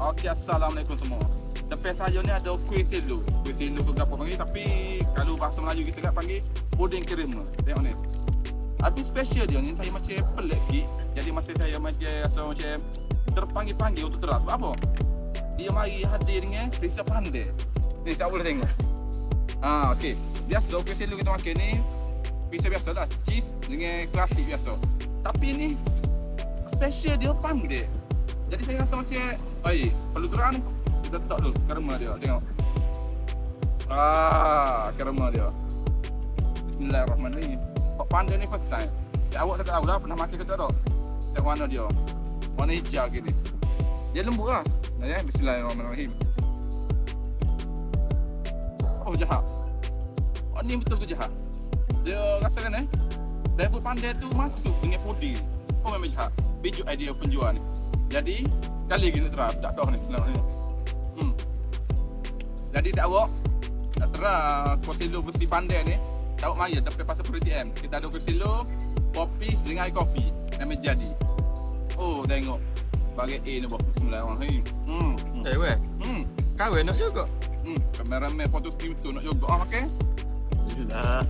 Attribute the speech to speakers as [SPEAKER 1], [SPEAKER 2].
[SPEAKER 1] Okey, assalamualaikum semua. Depan saya ni ada kuih selo. Kuih selo ke apa panggil, tapi kalau bahasa Melayu kita kan panggil puding kerema. Tengok ni. Habis special dia ni saya macam pelik sikit. Jadi masa saya macam rasa macam terpanggil-panggil untuk terus. Sebab apa? Dia mari hadir dengan Risa Pandai. Ni tak boleh tengok. Okey. Biasa kuih selo kita makan ni pizza biasa lah, cheese dengan klasik biasa. Tapi ni special dia pandai. Jadi saya rasa macam baik, perlu terang ni. Kita letak dulu kerma dia, tengok. Kerma dia. Bismillahirrahmanirrahim. Pak pandai ni first time. Awak tak tahu lah pernah makan ke tak? Tak warna dia. Warna hijau gini. Dia lembut lah. Ya, bismillahirrahmanirrahim. Oh, jahat. Oh, ni betul-betul jahat. Dia rasakan level pandai tu masuk dengan puding. Oh, memang jahat. Biju idea penjual ni. Jadi, kali lagi nak terang. Tak tahu ni selama ni. Jadi, saya awak nak terang kuih selo versi pandai ni. Saya awak mari depan pasar Puri TM. Kita ada kuih selo, popis dengan air kopi. Memang jadi. Oh, tengok. Bagi A ni, boh. Bismillahirrahmanirrahim.
[SPEAKER 2] Weh. Kau nak juga.
[SPEAKER 1] Kameraman foto stream tu nak juga makan.
[SPEAKER 2] Sudah.